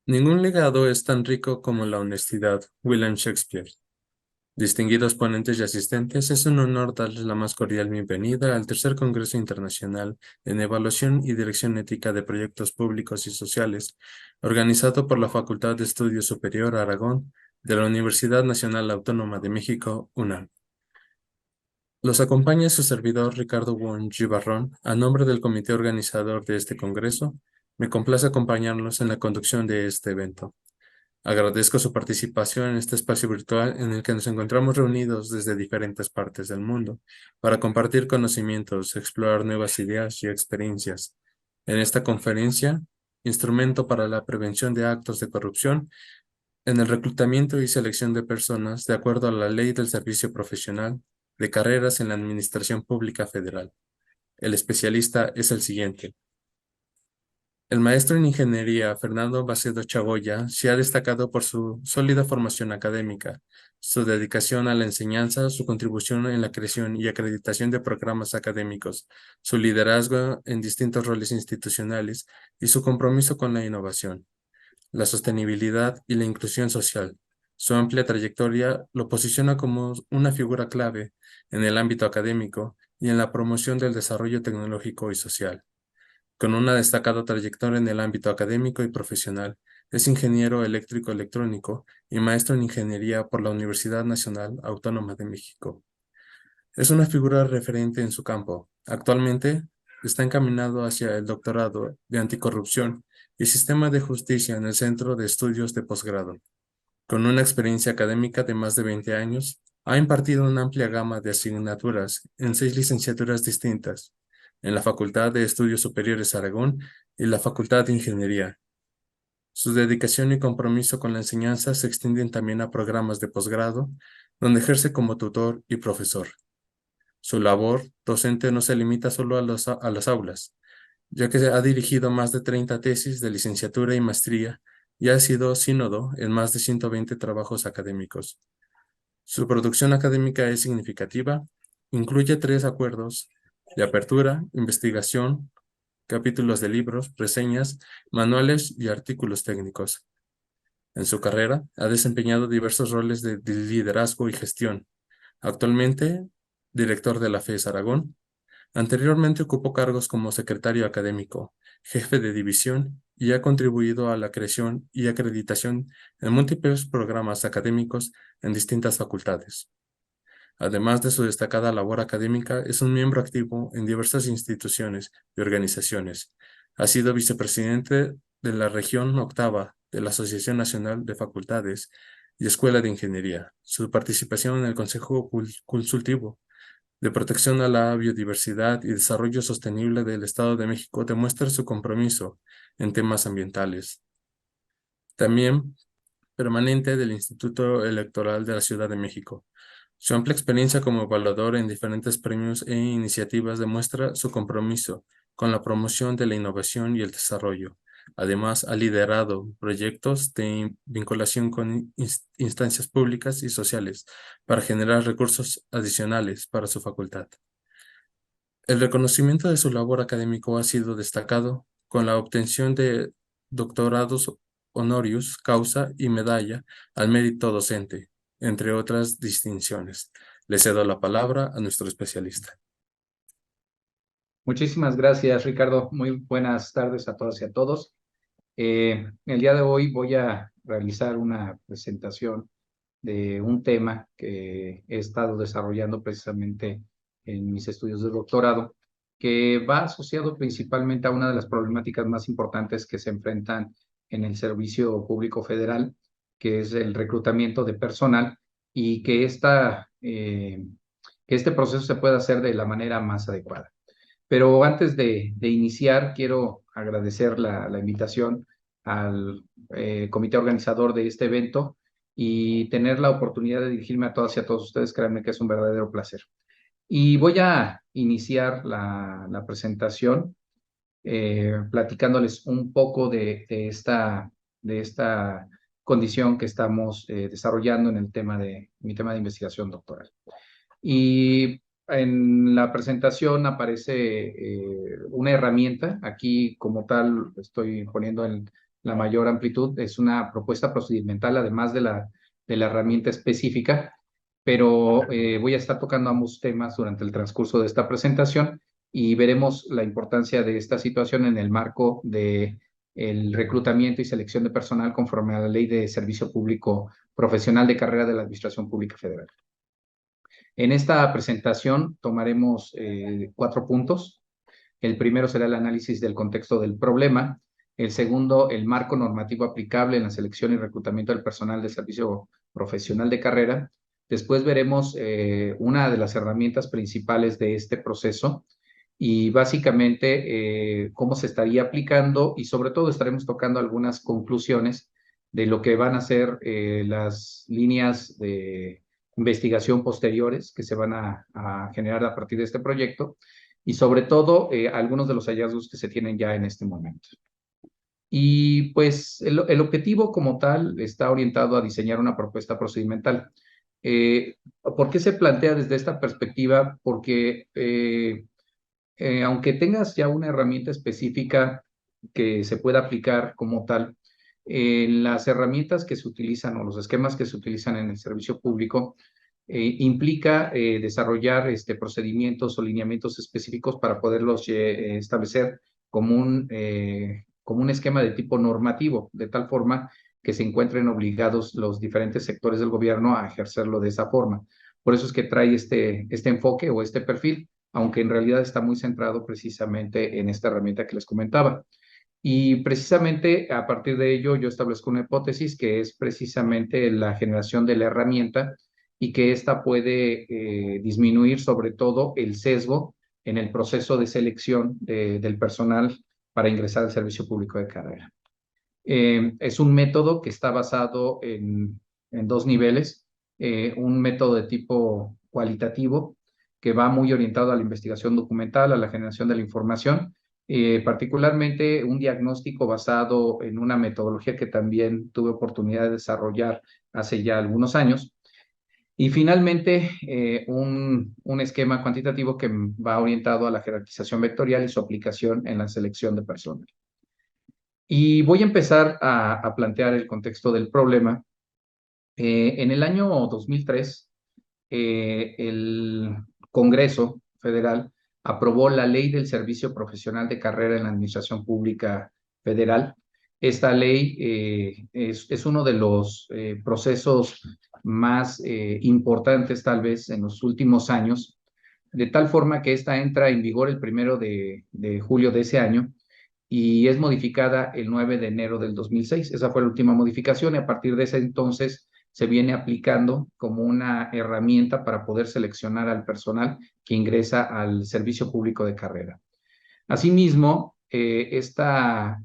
Ningún legado es tan rico como la honestidad. William Shakespeare. Distinguidos ponentes y asistentes, es un honor darles la más cordial bienvenida al Tercer Congreso Internacional en Evaluación y Dirección Ética de Proyectos Públicos y Sociales, organizado por la Facultad de Estudios Superior Aragón de la Universidad Nacional Autónoma de México, UNAM. Los acompaña su servidor Ricardo Wong Gibarrón. A nombre del comité organizador de este congreso, me complace acompañarlos en la conducción de este evento. Agradezco su participación en este espacio virtual en el que nos encontramos reunidos desde diferentes partes del mundo para compartir conocimientos, explorar nuevas ideas y experiencias. En esta conferencia, Instrumento para la Prevención de Actos de Corrupción en el reclutamiento y selección de personas de acuerdo a la Ley del Servicio Profesional de Carreras en la Administración Pública Federal. El especialista es el siguiente. El maestro en ingeniería Fernando Bacedo Chagoya se ha destacado por su sólida formación académica, su dedicación a la enseñanza, su contribución en la creación y acreditación de programas académicos, su liderazgo en distintos roles institucionales y su compromiso con la innovación, la sostenibilidad y la inclusión social. Su amplia trayectoria lo posiciona como una figura clave en el ámbito académico y en la promoción del desarrollo tecnológico y social. Con una destacada trayectoria en el ámbito académico y profesional, es ingeniero eléctrico electrónico y maestro en ingeniería por la Universidad Nacional Autónoma de México. Es una figura referente en su campo. Actualmente está encaminado hacia el doctorado de anticorrupción y sistema de justicia en el Centro de Estudios de Posgrado. Con una experiencia académica de más de 20 años, ha impartido una amplia gama de asignaturas en 6 licenciaturas distintas, en la Facultad de Estudios Superiores Aragón y la Facultad de Ingeniería. Su dedicación y compromiso con la enseñanza se extienden también a programas de posgrado, donde ejerce como tutor y profesor. Su labor docente no se limita solo a las aulas, ya que ha dirigido más de 30 tesis de licenciatura y maestría y ha sido sínodo en más de 120 trabajos académicos. Su producción académica es significativa, incluye 3 acuerdos de apertura, investigación, capítulos de libros, reseñas, manuales y artículos técnicos. En su carrera ha desempeñado diversos roles de liderazgo y gestión. Actualmente, director de la FES Aragón. Anteriormente ocupó cargos como secretario académico, jefe de división y ha contribuido a la creación y acreditación en múltiples programas académicos en distintas facultades. Además de su destacada labor académica, es un miembro activo en diversas instituciones y organizaciones. Ha sido vicepresidente de la región octava de la Asociación Nacional de Facultades y Escuela de Ingeniería. Su participación en el Consejo Consultivo de Protección a la Biodiversidad y Desarrollo Sostenible del Estado de México demuestra su compromiso en temas ambientales. También permanente del Instituto Electoral de la Ciudad de México. Su amplia experiencia como evaluador en diferentes premios e iniciativas demuestra su compromiso con la promoción de la innovación y el desarrollo. Además, ha liderado proyectos de vinculación con instancias públicas y sociales para generar recursos adicionales para su facultad. El reconocimiento de su labor académico ha sido destacado con la obtención de doctorados honorius causa y medalla al mérito docente, entre otras distinciones. Le cedo la palabra a nuestro especialista. Muchísimas gracias, Ricardo. Muy buenas tardes a todas y a todos. El día de hoy voy a realizar una presentación de un tema que he estado desarrollando precisamente en mis estudios de doctorado, que va asociado principalmente a una de las problemáticas más importantes que se enfrentan en el Servicio Público Federal, que es el reclutamiento de personal y que que este proceso se pueda hacer de la manera más adecuada. Pero antes de iniciar, quiero agradecer la invitación al comité organizador de este evento y tener la oportunidad de dirigirme a todas y a todos ustedes. Créanme que es un verdadero placer. Y voy a iniciar la presentación platicándoles un poco de esta condición que estamos desarrollando en mi tema de investigación doctoral. Y en la presentación aparece una herramienta. Aquí, como tal, estoy poniendo la mayor amplitud. Es una propuesta procedimental, además de la herramienta específica, pero voy a estar tocando ambos temas durante el transcurso de esta presentación y veremos la importancia de esta situación en el marco de el reclutamiento y selección de personal conforme a la Ley de Servicio Público Profesional de Carrera de la Administración Pública Federal. En esta presentación tomaremos 4 puntos. El primero será el análisis del contexto del problema. El segundo, el marco normativo aplicable en la selección y reclutamiento del personal de servicio profesional de carrera. Después veremos una de las herramientas principales de este proceso y básicamente cómo se estaría aplicando, y sobre todo estaremos tocando algunas conclusiones de lo que van a ser las líneas de investigación posteriores que se van a generar a partir de este proyecto, y sobre todo algunos de los hallazgos que se tienen ya en este momento. Y pues el objetivo como tal está orientado a diseñar una propuesta procedimental. ¿Por qué se plantea desde esta perspectiva? Porque aunque tengas ya una herramienta específica que se pueda aplicar como tal, las herramientas que se utilizan o los esquemas que se utilizan en el servicio público implica desarrollar procedimientos o lineamientos específicos para poderlos establecer como un esquema de tipo normativo, de tal forma que se encuentren obligados los diferentes sectores del gobierno a ejercerlo de esa forma. Por eso es que trae este enfoque o este perfil, aunque en realidad está muy centrado precisamente en esta herramienta que les comentaba. Y precisamente a partir de ello yo establezco una hipótesis que es precisamente la generación de la herramienta y que ésta puede disminuir sobre todo el sesgo en el proceso de selección del personal para ingresar al servicio público de carrera. Es un método que está basado en 2 niveles, un método de tipo cualitativo que va muy orientado a la investigación documental, a la generación de la información, particularmente un diagnóstico basado en una metodología que también tuve oportunidad de desarrollar hace ya algunos años. Y finalmente, un esquema cuantitativo que va orientado a la jerarquización vectorial y su aplicación en la selección de personas. Y voy a empezar a plantear el contexto del problema. En el año 2003, el Congreso Federal aprobó la Ley del Servicio Profesional de Carrera en la Administración Pública Federal. Esta ley es uno de los procesos más importantes tal vez en los últimos años, de tal forma que esta entra en vigor el 1 de julio de ese año y es modificada el 9 de enero del 2006. Esa fue la última modificación y a partir de ese entonces se viene aplicando como una herramienta para poder seleccionar al personal que ingresa al servicio público de carrera. Asimismo, esta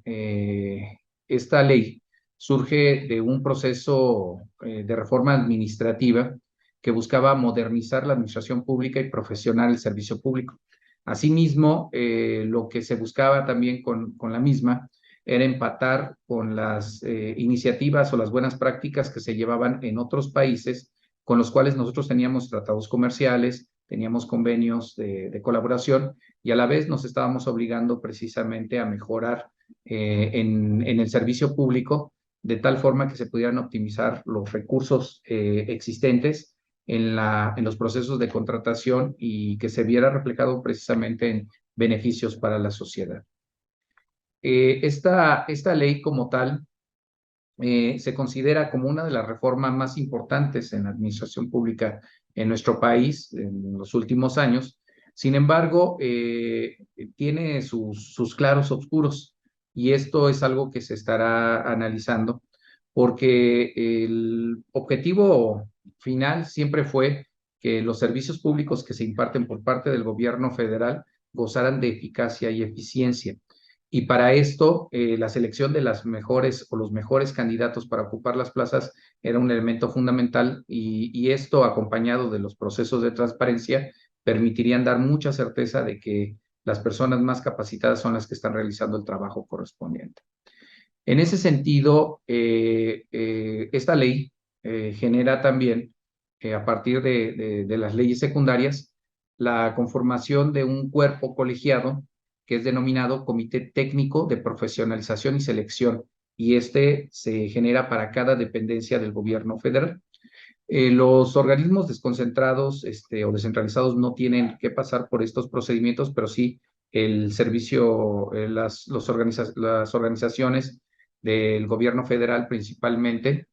ley surge de un proceso de reforma administrativa que buscaba modernizar la administración pública y profesionar el servicio público. Asimismo, lo que se buscaba también con la misma era empatar con las iniciativas o las buenas prácticas que se llevaban en otros países con los cuales nosotros teníamos tratados comerciales, teníamos convenios de colaboración y a la vez nos estábamos obligando precisamente a mejorar en el servicio público de tal forma que se pudieran optimizar los recursos existentes en los procesos de contratación y que se viera reflejado precisamente en beneficios para la sociedad. Esta ley como tal se considera como una de las reformas más importantes en la administración pública en nuestro país en los últimos años. Sin embargo, tiene sus claros oscuros y esto es algo que se estará analizando porque el objetivo final siempre fue que los servicios públicos que se imparten por parte del gobierno federal gozaran de eficacia y eficiencia. Y para esto, la selección de las mejores o los mejores candidatos para ocupar las plazas era un elemento fundamental y esto, acompañado de los procesos de transparencia, permitirían dar mucha certeza de que las personas más capacitadas son las que están realizando el trabajo correspondiente. En ese sentido, esta ley genera también, a partir de las leyes secundarias, la conformación de un cuerpo colegiado que es denominado Comité Técnico de Profesionalización y Selección y este se genera para cada dependencia del gobierno federal. Los organismos desconcentrados o descentralizados no tienen que pasar por estos procedimientos, pero sí el servicio, las organizaciones del gobierno federal principalmente,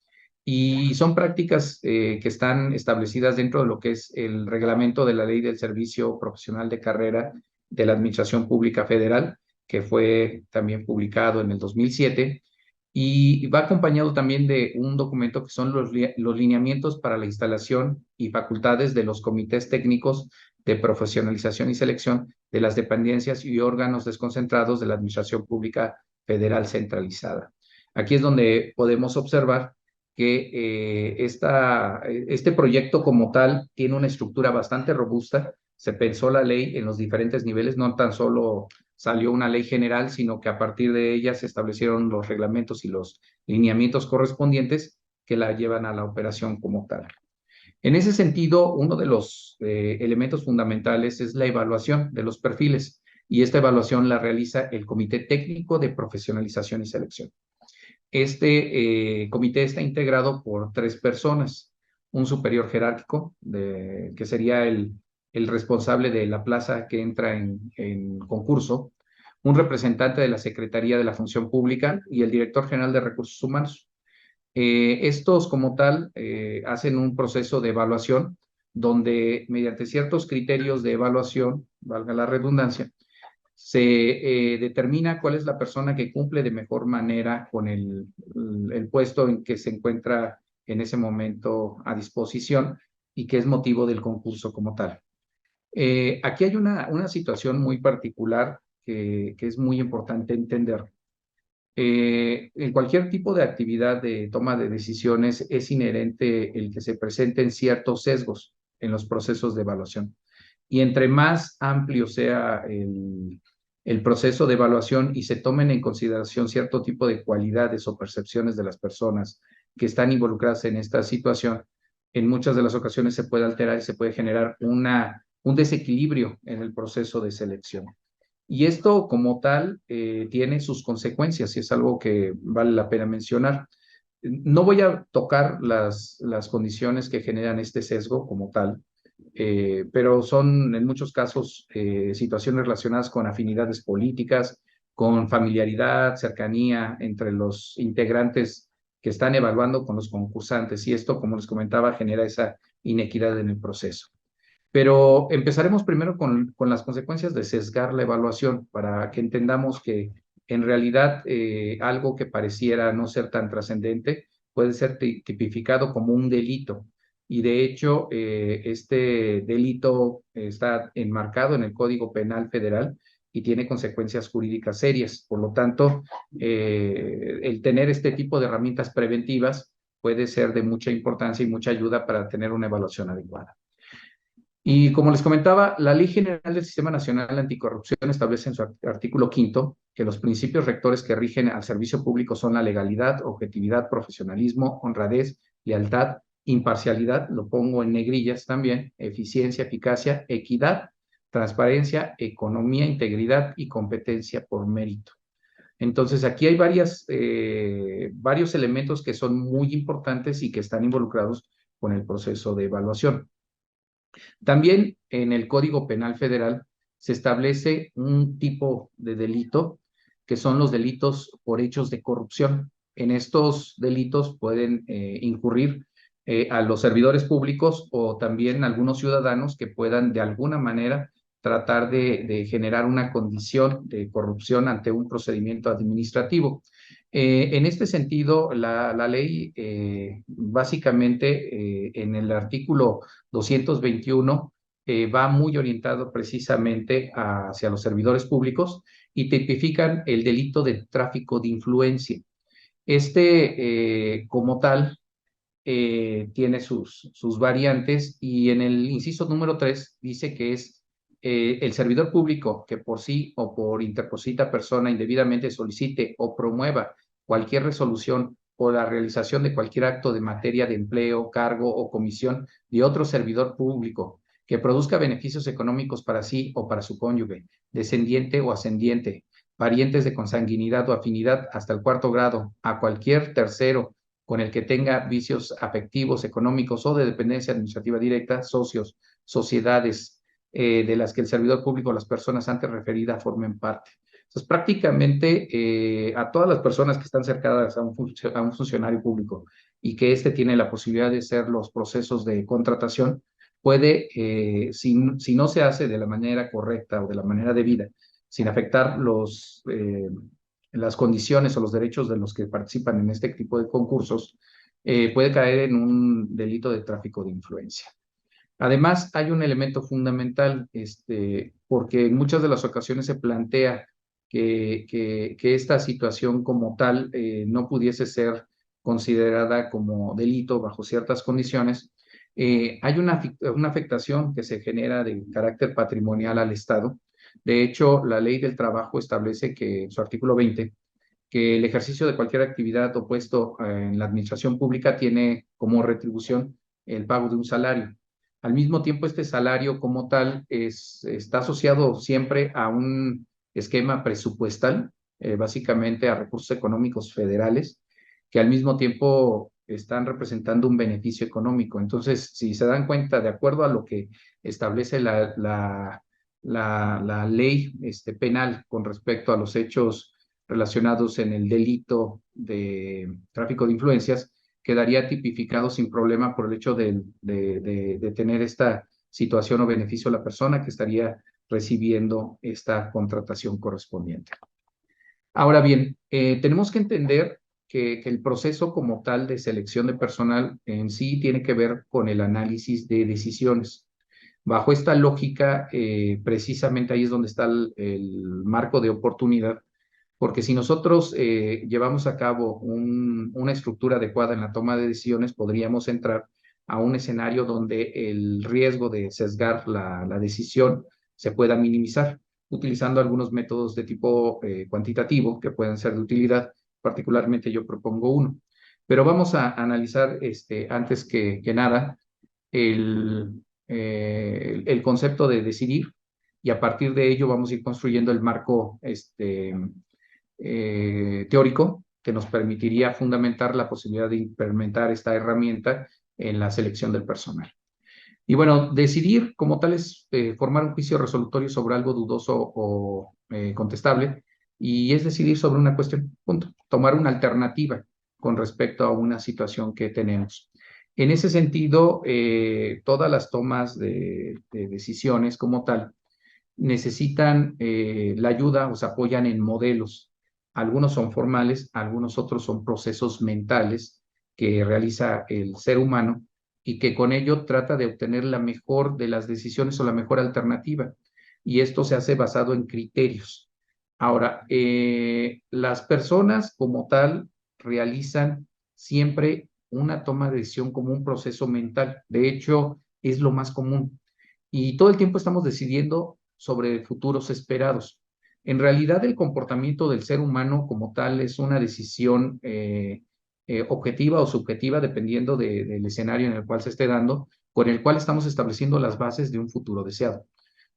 y son prácticas que están establecidas dentro de lo que es el reglamento de la Ley del Servicio Profesional de Carrera de la Administración Pública Federal, que fue también publicado en el 2007, y va acompañado también de un documento que son los lineamientos para la instalación y facultades de los comités técnicos de profesionalización y selección de las dependencias y órganos desconcentrados de la Administración Pública Federal centralizada. Aquí es donde podemos observar que este proyecto como tal tiene una estructura bastante robusta. Se pensó la ley en los diferentes niveles, no tan solo salió una ley general, sino que a partir de ella se establecieron los reglamentos y los lineamientos correspondientes que la llevan a la operación como tal. En ese sentido, uno de los elementos fundamentales es la evaluación de los perfiles, y esta evaluación la realiza el Comité Técnico de Profesionalización y Selección. Este comité está integrado por 3 personas: un superior jerárquico, que sería el responsable de la plaza que entra en concurso, un representante de la Secretaría de la Función Pública y el director general de Recursos Humanos. Estos como tal hacen un proceso de evaluación donde mediante ciertos criterios de evaluación, valga la redundancia, se determina cuál es la persona que cumple de mejor manera con el puesto en que se encuentra en ese momento a disposición y que es motivo del concurso como tal. Aquí hay una situación muy particular que es muy importante entender. En cualquier tipo de actividad de toma de decisiones es inherente el que se presenten ciertos sesgos en los procesos de evaluación. Y entre más amplio sea el proceso de evaluación y se tomen en consideración cierto tipo de cualidades o percepciones de las personas que están involucradas en esta situación, en muchas de las ocasiones se puede alterar y se puede generar un desequilibrio en el proceso de selección. Y esto como tal tiene sus consecuencias y es algo que vale la pena mencionar. No voy a tocar las condiciones que generan este sesgo como tal, pero son en muchos casos situaciones relacionadas con afinidades políticas, con familiaridad, cercanía entre los integrantes que están evaluando con los concursantes, y esto, como les comentaba, genera esa inequidad en el proceso. Pero empezaremos primero con las consecuencias de sesgar la evaluación para que entendamos que en realidad algo que pareciera no ser tan trascendente puede ser tipificado como un delito. Y de hecho, este delito está enmarcado en el Código Penal Federal y tiene consecuencias jurídicas serias. Por lo tanto, el tener este tipo de herramientas preventivas puede ser de mucha importancia y mucha ayuda para tener una evaluación adecuada. Y como les comentaba, la Ley General del Sistema Nacional Anticorrupción establece en su artículo 5 que los principios rectores que rigen al servicio público son la legalidad, objetividad, profesionalismo, honradez, lealtad, imparcialidad, lo pongo en negrillas también, eficiencia, eficacia, equidad, transparencia, economía, integridad y competencia por mérito. Entonces, aquí hay varios elementos que son muy importantes y que están involucrados con el proceso de evaluación. También en el Código Penal Federal se establece un tipo de delito que son los delitos por hechos de corrupción. En estos delitos pueden incurrir a los servidores públicos o también algunos ciudadanos que puedan de alguna manera tratar de generar una condición de corrupción ante un procedimiento administrativo. En este sentido, la ley básicamente en el artículo 221 va muy orientado precisamente hacia los servidores públicos y tipifican el delito de tráfico de influencia. Como tal, tiene sus variantes, y en el inciso número 3 dice que es el servidor público que por sí o por interposita persona indebidamente solicite o promueva cualquier resolución o la realización de cualquier acto de materia de empleo, cargo o comisión de otro servidor público que produzca beneficios económicos para sí o para su cónyuge, descendiente o ascendiente, parientes de consanguinidad o afinidad hasta el cuarto grado, a cualquier tercero con el que tenga vicios afectivos, económicos o de dependencia administrativa directa, socios, sociedades de las que el servidor público o las personas antes referidas formen parte. Entonces, prácticamente a todas las personas que están cercanas a un funcionario público y que éste tiene la posibilidad de hacer los procesos de contratación, puede, si no se hace de la manera correcta o de la manera debida, sin afectar las condiciones o los derechos de los que participan en este tipo de concursos, puede caer en un delito de tráfico de influencia. Además, hay un elemento fundamental, porque en muchas de las ocasiones se plantea que esta situación como tal no pudiese ser considerada como delito bajo ciertas condiciones. Hay una afectación que se genera de carácter patrimonial al Estado. De hecho, la Ley del Trabajo establece que, en su artículo 20, que el ejercicio de cualquier actividad o puesto en la administración pública tiene como retribución el pago de un salario. Al mismo tiempo, este salario como tal está asociado siempre a un esquema presupuestal, básicamente a recursos económicos federales, que al mismo tiempo están representando un beneficio económico. Entonces, si se dan cuenta, de acuerdo a lo que establece la ley penal con respecto a los hechos relacionados en el delito de tráfico de influencias, quedaría tipificado sin problema por el hecho de tener esta situación o beneficio a la persona que estaría recibiendo esta contratación correspondiente. Ahora bien, tenemos que entender que el proceso como tal de selección de personal en sí tiene que ver con el análisis de decisiones. Bajo esta lógica, precisamente ahí es donde está el marco de oportunidad, porque si nosotros llevamos a cabo una estructura adecuada en la toma de decisiones, podríamos entrar a un escenario donde el riesgo de sesgar la decisión se pueda minimizar, utilizando algunos métodos de tipo cuantitativo que pueden ser de utilidad. Particularmente yo propongo uno. Pero vamos a analizar antes que nada el concepto de decidir, y a partir de ello vamos a ir construyendo el marco teórico que nos permitiría fundamentar la posibilidad de implementar esta herramienta en la selección del personal. Y bueno, decidir como tal es formar un juicio resolutorio sobre algo dudoso o contestable, y es decidir sobre una cuestión, punto, tomar una alternativa con respecto a una situación que tenemos. En ese sentido, todas las tomas de decisiones como tal necesitan la ayuda o se apoyan en modelos. Algunos son formales, algunos otros son procesos mentales que realiza el ser humano y que con ello trata de obtener la mejor de las decisiones o la mejor alternativa. Y esto se hace basado en criterios. Ahora, las personas como tal realizan siempre una toma de decisión como un proceso mental. De hecho, es lo más común. Y todo el tiempo estamos decidiendo sobre futuros esperados. En realidad, el comportamiento del ser humano como tal es una decisión objetiva o subjetiva, dependiendo del escenario en el cual se esté dando, con el cual estamos estableciendo las bases de un futuro deseado.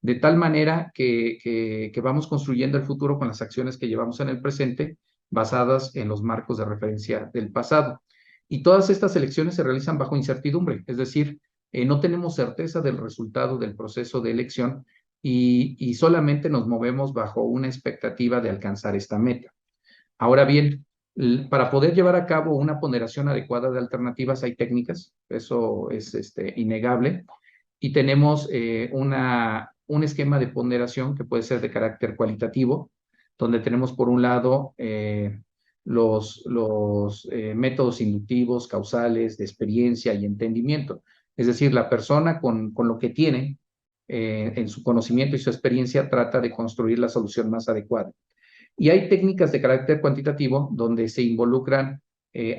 De tal manera que vamos construyendo el futuro con las acciones que llevamos en el presente, basadas en los marcos de referencia del pasado. Y todas estas elecciones se realizan bajo incertidumbre, es decir, no tenemos certeza del resultado del proceso de elección y solamente nos movemos bajo una expectativa de alcanzar esta meta. Ahora bien, para poder llevar a cabo una ponderación adecuada de alternativas hay técnicas, eso es innegable, y tenemos un esquema de ponderación que puede ser de carácter cualitativo, donde tenemos por un lado los métodos inductivos, causales, de experiencia y entendimiento. Es decir, la persona con lo que tiene en su conocimiento y su experiencia trata de construir la solución más adecuada. Y hay técnicas de carácter cuantitativo donde se involucran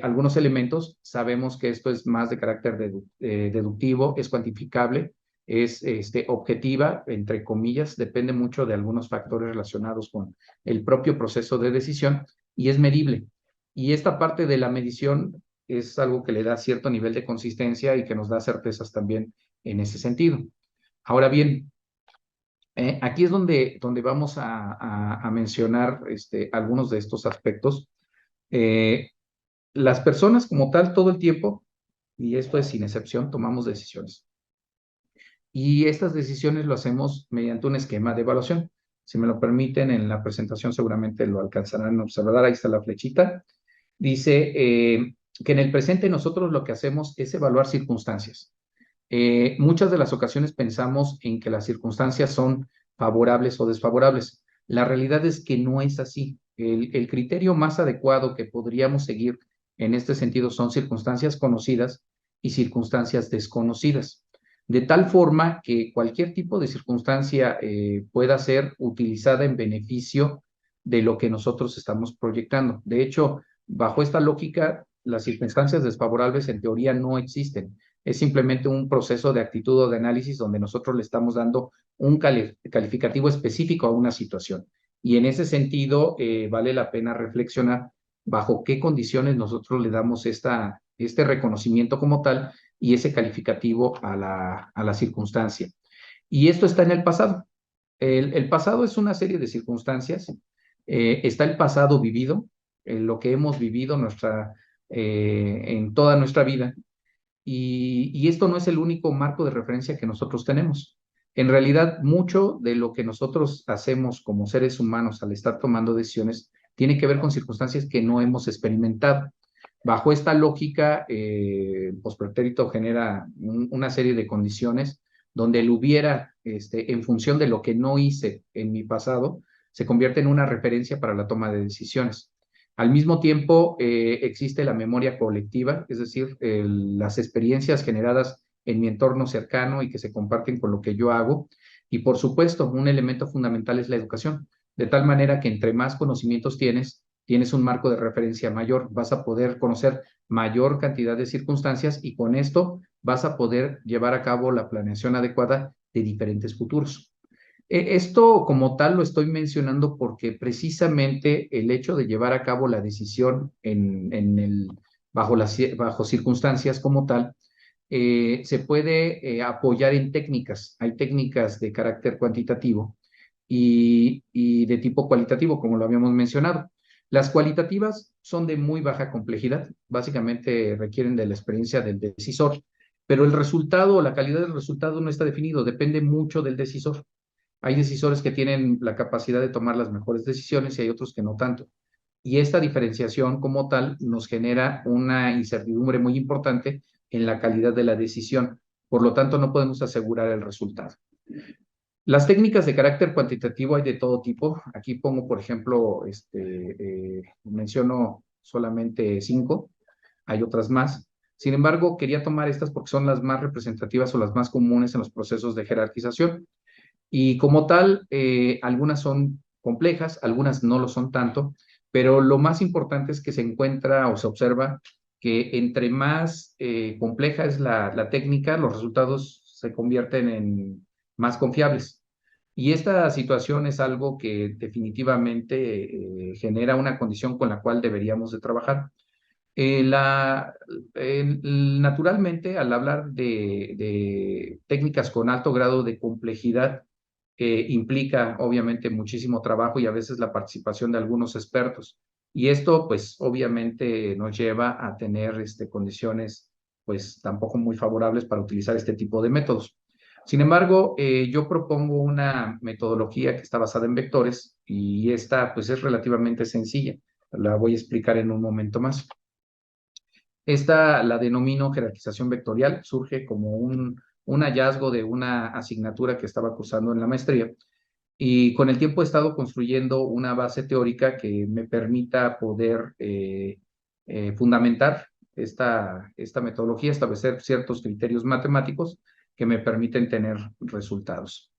algunos elementos. Sabemos que esto es más de carácter deductivo, es cuantificable, es objetiva, entre comillas, depende mucho de algunos factores relacionados con el propio proceso de decisión y es medible. Y esta parte de la medición es algo que le da cierto nivel de consistencia y que nos da certezas también en ese sentido. Ahora bien, Aquí es donde vamos a mencionar algunos de estos aspectos. Eh, las personas como tal, todo el tiempo, y esto es sin excepción, tomamos decisiones. Y estas decisiones lo hacemos mediante un esquema de evaluación. Si me lo permiten, en la presentación seguramente lo alcanzarán a observar. Ahí está la flechita. Dice que en el presente nosotros lo que hacemos es evaluar circunstancias. Muchas de las ocasiones pensamos en que las circunstancias son favorables o desfavorables. La realidad es que no es así. El criterio más adecuado que podríamos seguir en este sentido son circunstancias conocidas y circunstancias desconocidas, de tal forma que cualquier tipo de circunstancia pueda ser utilizada en beneficio de lo que nosotros estamos proyectando. De hecho, bajo esta lógica, las circunstancias desfavorables en teoría no existen. Es simplemente un proceso de actitud o de análisis donde nosotros le estamos dando un calificativo específico a una situación. Y en ese sentido, vale la pena reflexionar bajo qué condiciones nosotros le damos este reconocimiento como tal y ese calificativo a la circunstancia. Y esto está en el pasado. El pasado es una serie de circunstancias. Está el pasado vivido, lo que hemos vivido en toda nuestra vida, y esto no es el único marco de referencia que nosotros tenemos. En realidad, mucho de lo que nosotros hacemos como seres humanos al estar tomando decisiones tiene que ver con circunstancias que no hemos experimentado. Bajo esta lógica, pospretérito genera una serie de condiciones donde el hubiera, en función de lo que no hice en mi pasado, se convierte en una referencia para la toma de decisiones. Al mismo tiempo, existe la memoria colectiva, es decir, las experiencias generadas en mi entorno cercano y que se comparten con lo que yo hago. Y por supuesto, un elemento fundamental es la educación, de tal manera que entre más conocimientos tienes un marco de referencia mayor, vas a poder conocer mayor cantidad de circunstancias y con esto vas a poder llevar a cabo la planeación adecuada de diferentes futuros. Esto como tal lo estoy mencionando porque precisamente el hecho de llevar a cabo la decisión bajo circunstancias como tal, se puede apoyar en técnicas. Hay técnicas de carácter cuantitativo y de tipo cualitativo, como lo habíamos mencionado. Las cualitativas son de muy baja complejidad, básicamente requieren de la experiencia del decisor, pero el resultado, la calidad del resultado no está definido, depende mucho del decisor. Hay decisores que tienen la capacidad de tomar las mejores decisiones y hay otros que no tanto. Y esta diferenciación como tal nos genera una incertidumbre muy importante en la calidad de la decisión. Por lo tanto, no podemos asegurar el resultado. Las técnicas de carácter cuantitativo hay de todo tipo. Aquí pongo, por ejemplo, menciono solamente 5, hay otras más. Sin embargo, quería tomar estas porque son las más representativas o las más comunes en los procesos de jerarquización. Y como tal, algunas son complejas, algunas no lo son tanto, pero lo más importante es que se encuentra o se observa que entre más compleja es la técnica, los resultados se convierten en más confiables. Y esta situación es algo que definitivamente genera una condición con la cual deberíamos de trabajar. Naturalmente, al hablar de técnicas con alto grado de complejidad, implica obviamente muchísimo trabajo y a veces la participación de algunos expertos. Y esto, pues, obviamente nos lleva a tener condiciones, pues, tampoco muy favorables para utilizar este tipo de métodos. Sin embargo, yo propongo una metodología que está basada en vectores y esta, pues, es relativamente sencilla. La voy a explicar en un momento más. Esta la denomino jerarquización vectorial, surge como un hallazgo de una asignatura que estaba cursando en la maestría y con el tiempo he estado construyendo una base teórica que me permita poder fundamentar esta metodología, establecer ciertos criterios matemáticos que me permiten tener resultados.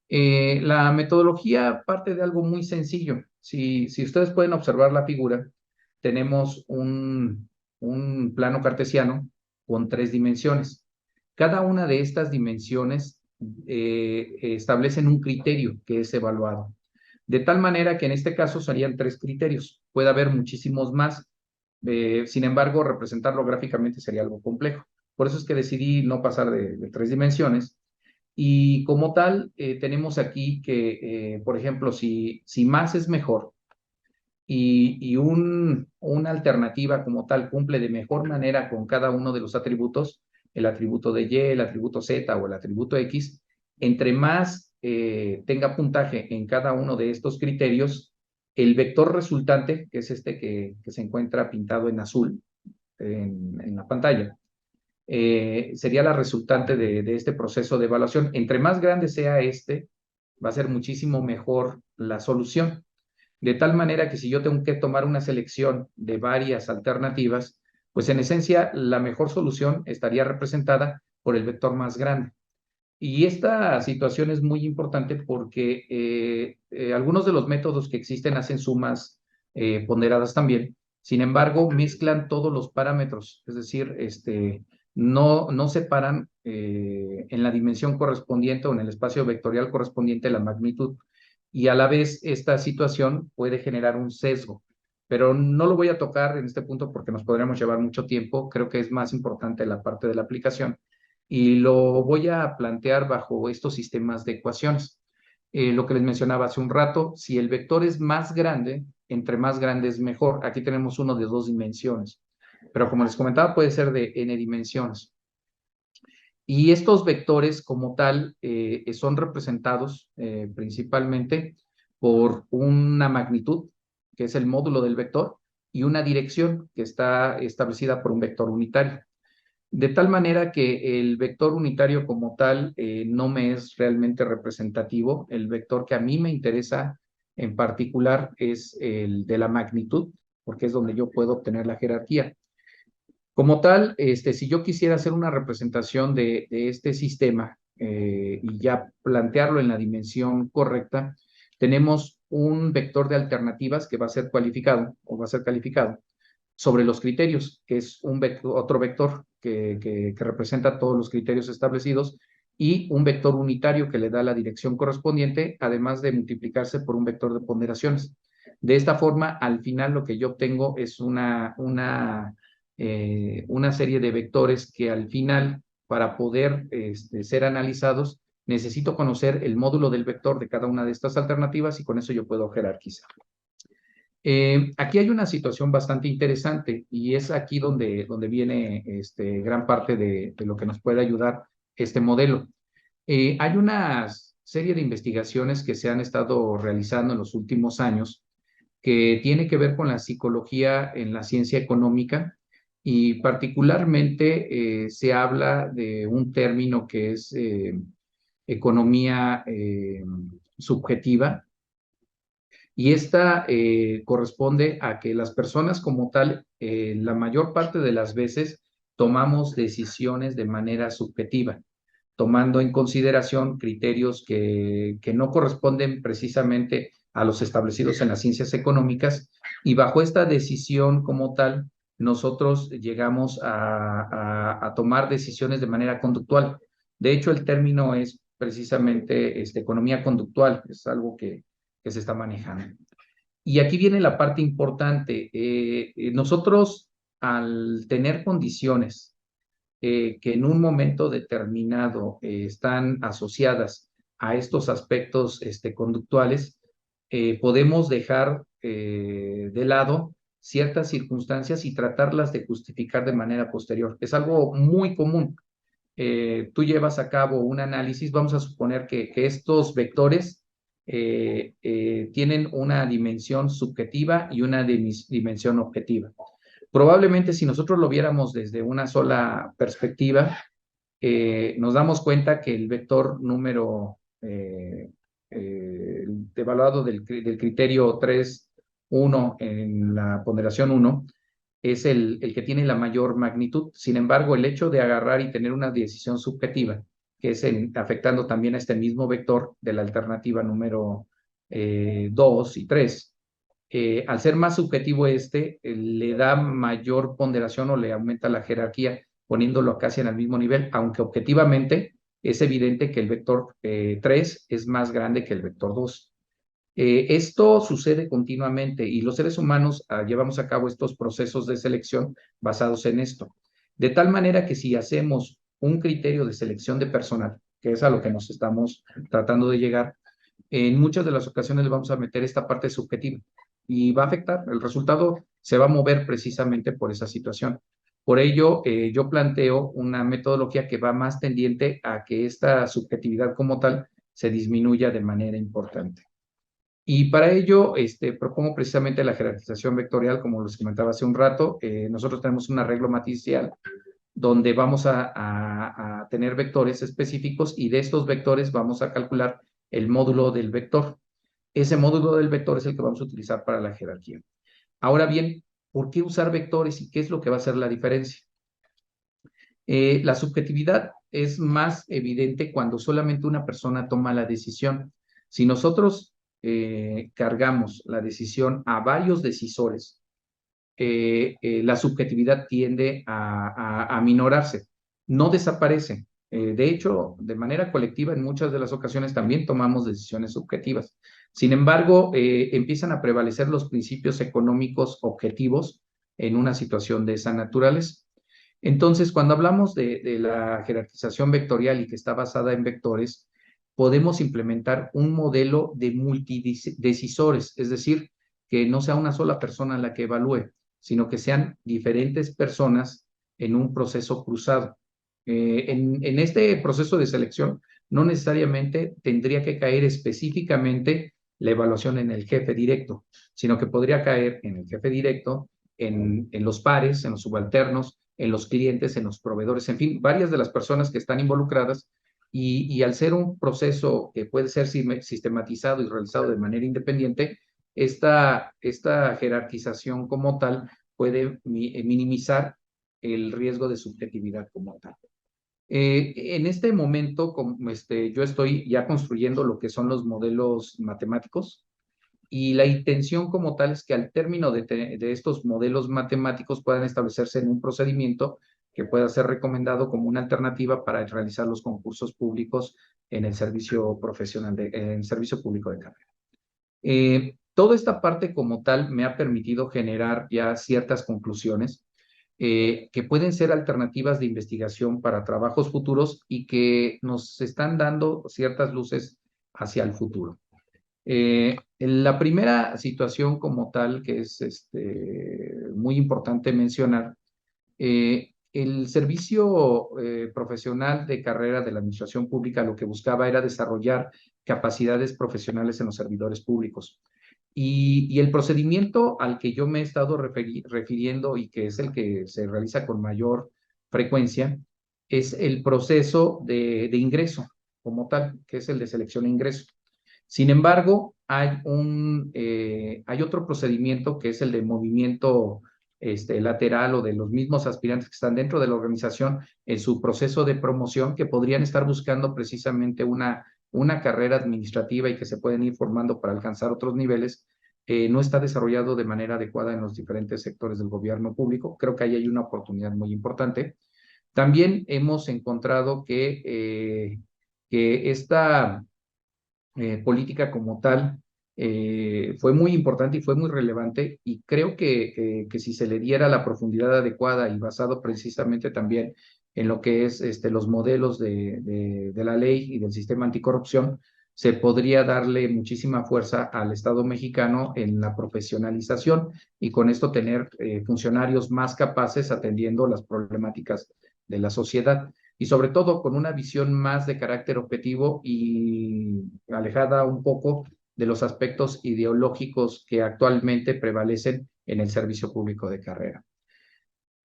La metodología parte de algo muy sencillo. Si ustedes pueden observar la figura, tenemos un plano cartesiano con 3 dimensiones. Cada una de estas dimensiones establecen un criterio que es evaluado. De tal manera que en este caso serían 3 criterios. Puede haber muchísimos más. Sin embargo, representarlo gráficamente sería algo complejo. Por eso es que decidí no pasar de 3 dimensiones Y como tal, tenemos aquí que, por ejemplo, si más es mejor y una alternativa como tal cumple de mejor manera con cada uno de los atributos, el atributo de Y, el atributo Z o el atributo X, entre más tenga puntaje en cada uno de estos criterios, el vector resultante, que es este que se encuentra pintado en azul en la pantalla, sería la resultante de este proceso de evaluación. Entre más grande sea este, va a ser muchísimo mejor la solución. De tal manera que si yo tengo que tomar una selección de varias alternativas, pues en esencia la mejor solución estaría representada por el vector más grande. Y esta situación es muy importante porque algunos de los métodos que existen hacen sumas ponderadas también. Sin embargo, mezclan todos los parámetros, es decir, no separan en la dimensión correspondiente o en el espacio vectorial correspondiente la magnitud. Y a la vez, esta situación puede generar un sesgo. Pero no lo voy a tocar en este punto porque nos podríamos llevar mucho tiempo. Creo que es más importante la parte de la aplicación y lo voy a plantear bajo estos sistemas de ecuaciones. Lo que les mencionaba hace un rato, si el vector es más grande, entre más grande es mejor. Aquí tenemos uno de 2 dimensiones, pero como les comentaba, puede ser de n dimensiones. Y estos vectores como tal son representados principalmente por una magnitud, que es el módulo del vector, y una dirección que está establecida por un vector unitario. De tal manera que el vector unitario como tal no me es realmente representativo. El vector que a mí me interesa en particular es el de la magnitud, porque es donde yo puedo obtener la jerarquía. Como tal, si yo quisiera hacer una representación de este sistema y ya plantearlo en la dimensión correcta, tenemos un vector de alternativas que va a ser cualificado o va a ser calificado sobre los criterios, que es otro vector que representa todos los criterios establecidos, y un vector unitario que le da la dirección correspondiente, además de multiplicarse por un vector de ponderaciones. De esta forma, al final lo que yo obtengo es una serie de vectores que al final, para poder ser analizados, necesito conocer el módulo del vector de cada una de estas alternativas y con eso yo puedo jerarquizar. Aquí hay una situación bastante interesante y es aquí donde viene gran parte de lo que nos puede ayudar este modelo. Hay una serie de investigaciones que se han estado realizando en los últimos años que tiene que ver con la psicología en la ciencia económica y particularmente se habla de un término que es economía subjetiva y esta corresponde a que las personas como tal, la mayor parte de las veces, tomamos decisiones de manera subjetiva, tomando en consideración criterios que no corresponden precisamente a los establecidos en las ciencias económicas, y bajo esta decisión como tal, nosotros llegamos a tomar decisiones de manera conductual. De hecho, el término es precisamente economía conductual, es algo que se está manejando. Y aquí viene la parte importante. Nosotros, al tener condiciones que en un momento determinado están asociadas a estos aspectos conductuales, podemos dejar de lado ciertas circunstancias y tratarlas de justificar de manera posterior. Es algo muy común. Tú llevas a cabo un análisis, vamos a suponer que estos vectores tienen una dimensión subjetiva y una dimensión objetiva. Probablemente si nosotros lo viéramos desde una sola perspectiva, nos damos cuenta que el vector número evaluado del criterio 3, 1 en la ponderación 1, es el que tiene la mayor magnitud. Sin embargo, el hecho de agarrar y tener una decisión subjetiva, que es afectando también a este mismo vector de la alternativa número 2 y 3, al ser más subjetivo le da mayor ponderación o le aumenta la jerarquía, poniéndolo casi en el mismo nivel, aunque objetivamente es evidente que el vector 3 es más grande que el vector 2. Esto sucede continuamente y los seres humanos llevamos a cabo estos procesos de selección basados en esto. De tal manera que si hacemos un criterio de selección de personal que es a lo que nos estamos tratando de llegar, en muchas de las ocasiones le vamos a meter esta parte subjetiva y va a afectar. El resultado se va a mover precisamente por esa situación. Por ello, yo planteo una metodología que va más tendiente a que esta subjetividad como tal se disminuya de manera importante. Y para ello, propongo precisamente la jerarquización vectorial, como les comentaba hace un rato. Nosotros tenemos un arreglo matricial donde vamos a tener vectores específicos y de estos vectores vamos a calcular el módulo del vector. Ese módulo del vector es el que vamos a utilizar para la jerarquía. Ahora bien, ¿por qué usar vectores y qué es lo que va a hacer la diferencia? La subjetividad es más evidente cuando solamente una persona toma la decisión. Si nosotros cargamos la decisión a varios decisores, la subjetividad tiende a minorarse, no desaparece. De hecho, de manera colectiva, en muchas de las ocasiones también tomamos decisiones subjetivas. Sin embargo, empiezan a prevalecer los principios económicos objetivos en una situación de esa naturaleza. Entonces, cuando hablamos de la jerarquización vectorial y que está basada en vectores, podemos implementar un modelo de multidecisores, es decir, que no sea una sola persona la que evalúe, sino que sean diferentes personas en un proceso cruzado. En este proceso de selección, no necesariamente tendría que caer específicamente la evaluación en el jefe directo, sino que podría caer en el jefe directo, en los pares, en los subalternos, en los clientes, en los proveedores, en fin, varias de las personas que están involucradas y al ser un proceso que puede ser sistematizado y realizado de manera independiente, esta jerarquización como tal puede minimizar el riesgo de subjetividad como tal. En este momento, yo estoy ya construyendo lo que son los modelos matemáticos y la intención como tal es que al término de estos modelos matemáticos puedan establecerse en un procedimiento que pueda ser recomendado como una alternativa para realizar los concursos públicos en el servicio profesional, en el servicio público de carrera. Toda esta parte como tal me ha permitido generar ya ciertas conclusiones que pueden ser alternativas de investigación para trabajos futuros y que nos están dando ciertas luces hacia el futuro. La primera situación como tal que es muy importante mencionar, el servicio profesional de carrera de la administración pública lo que buscaba era desarrollar capacidades profesionales en los servidores públicos. Y el procedimiento al que yo me he estado refiriendo y que es el que se realiza con mayor frecuencia es el proceso de ingreso como tal, que es el de selección e ingreso. Sin embargo, hay otro procedimiento que es el de movimiento lateral o de los mismos aspirantes que están dentro de la organización en su proceso de promoción que podrían estar buscando precisamente una carrera administrativa y que se pueden ir formando para alcanzar otros niveles. No está desarrollado de manera adecuada en los diferentes sectores del gobierno público. Creo que ahí hay una oportunidad muy importante. También hemos encontrado que esta política como tal fue muy importante y fue muy relevante y creo que si se le diera la profundidad adecuada y basado precisamente también en lo que es los modelos de la ley y del sistema anticorrupción, se podría darle muchísima fuerza al Estado mexicano en la profesionalización y con esto tener funcionarios más capaces atendiendo las problemáticas de la sociedad y sobre todo con una visión más de carácter objetivo y alejada un poco de los aspectos ideológicos que actualmente prevalecen en el servicio público de carrera.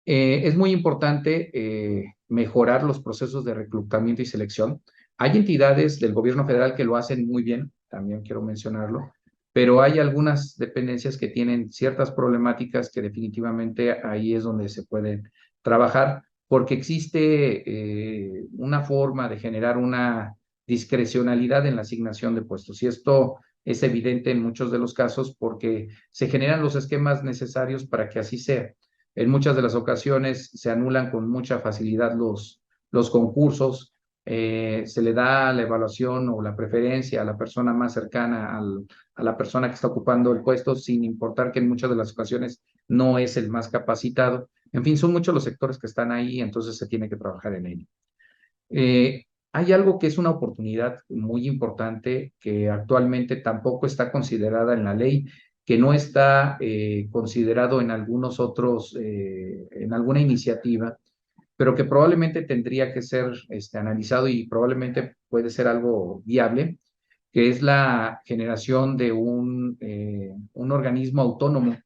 Es muy importante mejorar los procesos de reclutamiento y selección. Hay entidades del gobierno federal que lo hacen muy bien, también quiero mencionarlo, pero hay algunas dependencias que tienen ciertas problemáticas que definitivamente ahí es donde se pueden trabajar, porque existe una forma de generar una discrecionalidad en la asignación de puestos. Y esto es evidente en muchos de los casos porque se generan los esquemas necesarios para que así sea. En muchas de las ocasiones se anulan con mucha facilidad los concursos, se le da la evaluación o la preferencia a la persona más cercana a la persona que está ocupando el puesto, sin importar que en muchas de las ocasiones no es el más capacitado. En fin, son muchos los sectores que están ahí, entonces se tiene que trabajar en ello. hay algo que es una oportunidad muy importante que actualmente tampoco está considerada en la ley, que no está considerado en algunos otros, en alguna iniciativa, pero que probablemente tendría que ser analizado y probablemente puede ser algo viable, que es la generación de un organismo autónomo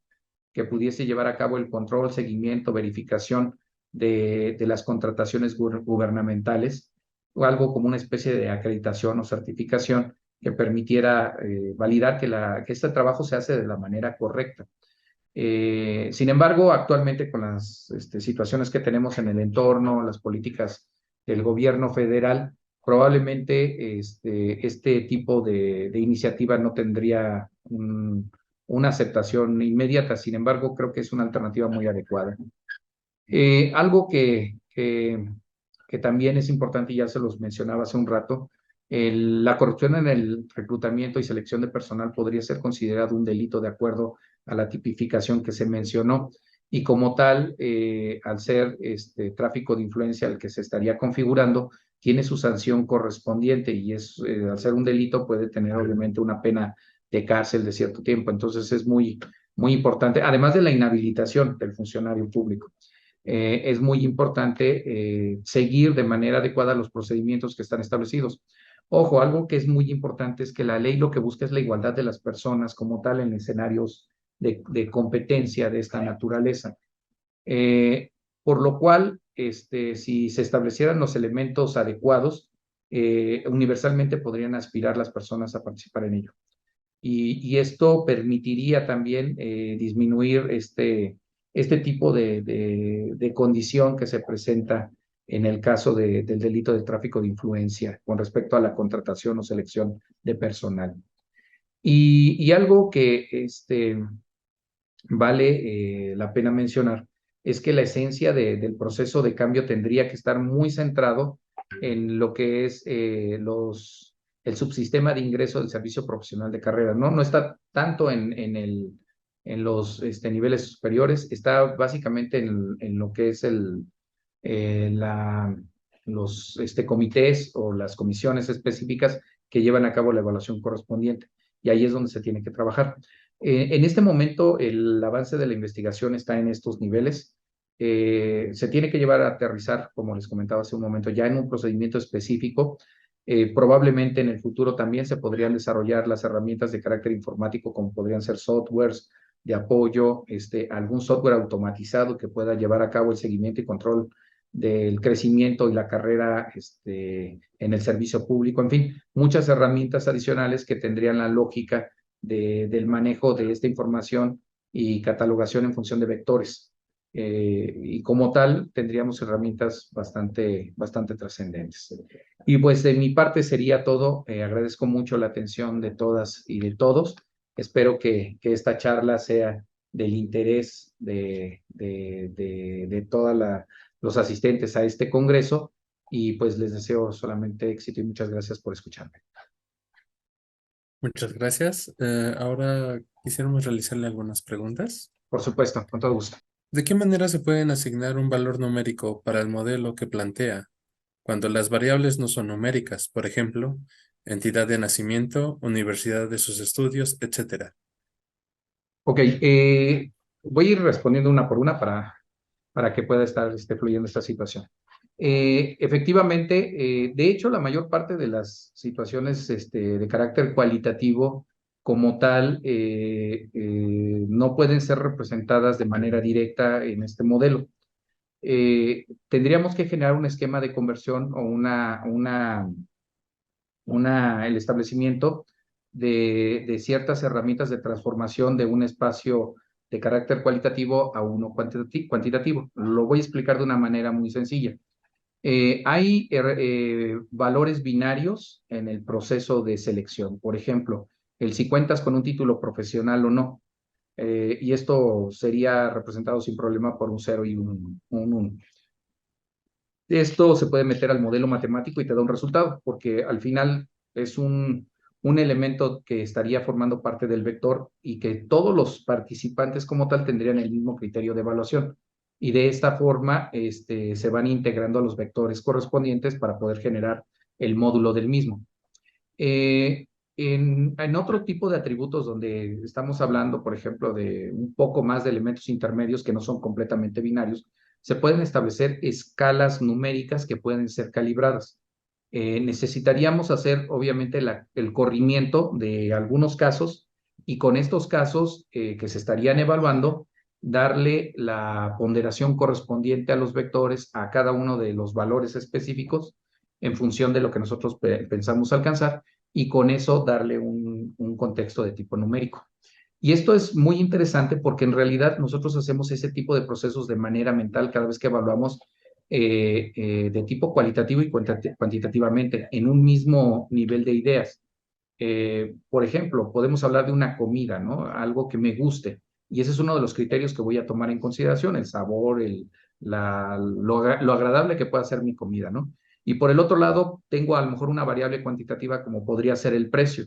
que pudiese llevar a cabo el control, seguimiento, verificación de las contrataciones gubernamentales, o algo como una especie de acreditación o certificación que permitiera validar que este trabajo se hace de la manera correcta. Sin embargo, actualmente con las situaciones que tenemos en el entorno, las políticas del gobierno federal, probablemente este tipo de iniciativa no tendría una aceptación inmediata. Sin embargo, creo que es una alternativa muy adecuada. Algo que también es importante, y ya se los mencionaba hace un rato, la corrupción en el reclutamiento y selección de personal podría ser considerado un delito de acuerdo a la tipificación que se mencionó, y como tal, al ser tráfico de influencia el que se estaría configurando, tiene su sanción correspondiente y al ser un delito puede tener obviamente una pena de cárcel de cierto tiempo. Entonces es muy importante, además de la inhabilitación del funcionario público. Es muy importante seguir de manera adecuada los procedimientos que están establecidos. Ojo, algo que es muy importante es que la ley lo que busca es la igualdad de las personas como tal en escenarios de competencia de esta naturaleza. Por lo cual, si se establecieran los elementos adecuados, universalmente podrían aspirar las personas a participar en ello. Y esto permitiría también disminuir este tipo de condición que se presenta en el caso del delito de tráfico de influencia con respecto a la contratación o selección de personal. Y algo que vale la pena mencionar es que la esencia del proceso de cambio tendría que estar muy centrado en lo que es el subsistema de ingreso del servicio profesional de carrera, ¿no? No está tanto en los niveles superiores, está básicamente en lo que es los comités o las comisiones específicas que llevan a cabo la evaluación correspondiente. Y ahí es donde se tiene que trabajar. En este momento, el avance de la investigación está en estos niveles. Se tiene que llevar a aterrizar, como les comentaba hace un momento, ya en un procedimiento específico. Probablemente en el futuro también se podrían desarrollar las herramientas de carácter informático, como podrían ser softwares de apoyo, algún software automatizado que pueda llevar a cabo el seguimiento y control del crecimiento y la carrera en el servicio público, en fin, muchas herramientas adicionales que tendrían la lógica del manejo de esta información y catalogación en función de vectores. Y como tal, tendríamos herramientas bastante trascendentes. Y pues de mi parte sería todo. Agradezco mucho la atención de todas y de todos. Espero que esta charla sea del interés de todos los asistentes a este congreso, y pues les deseo solamente éxito y muchas gracias por escucharme. Muchas gracias. Ahora quisiéramos realizarle algunas preguntas. Por supuesto, con todo gusto. ¿De qué manera se pueden asignar un valor numérico para el modelo que plantea cuando las variables no son numéricas? Por ejemplo, entidad de nacimiento, universidad de sus estudios, etcétera. Ok, voy a ir respondiendo una por una para que pueda estar fluyendo esta situación. Efectivamente, de hecho, la mayor parte de las situaciones de carácter cualitativo como tal no pueden ser representadas de manera directa en este modelo. Tendríamos que generar un esquema de conversión o el establecimiento de ciertas herramientas de transformación de un espacio de carácter cualitativo a uno cuantitativo. Lo voy a explicar de una manera muy sencilla. Hay valores binarios en el proceso de selección. Por ejemplo, el si cuentas con un título profesional o no. Y esto sería representado sin problema por un 0 y un 1. Esto se puede meter al modelo matemático y te da un resultado, porque al final es un elemento que estaría formando parte del vector y que todos los participantes como tal tendrían el mismo criterio de evaluación. Y de esta forma se van integrando a los vectores correspondientes para poder generar el módulo del mismo. En otro tipo de atributos donde estamos hablando, por ejemplo, de un poco más de elementos intermedios que no son completamente binarios, se pueden establecer escalas numéricas que pueden ser calibradas. Necesitaríamos hacer, obviamente, el corrimiento de algunos casos y con estos casos que se estarían evaluando, darle la ponderación correspondiente a los vectores a cada uno de los valores específicos en función de lo que nosotros pensamos alcanzar y con eso darle un contexto de tipo numérico. Y esto es muy interesante porque en realidad nosotros hacemos ese tipo de procesos de manera mental cada vez que evaluamos de tipo cualitativo y cuantitativamente en un mismo nivel de ideas. Por ejemplo, podemos hablar de una comida, ¿no? Algo que me guste. Y ese es uno de los criterios que voy a tomar en consideración, el sabor, lo agradable que pueda ser mi comida, ¿no? Y por el otro lado, tengo a lo mejor una variable cuantitativa como podría ser el precio.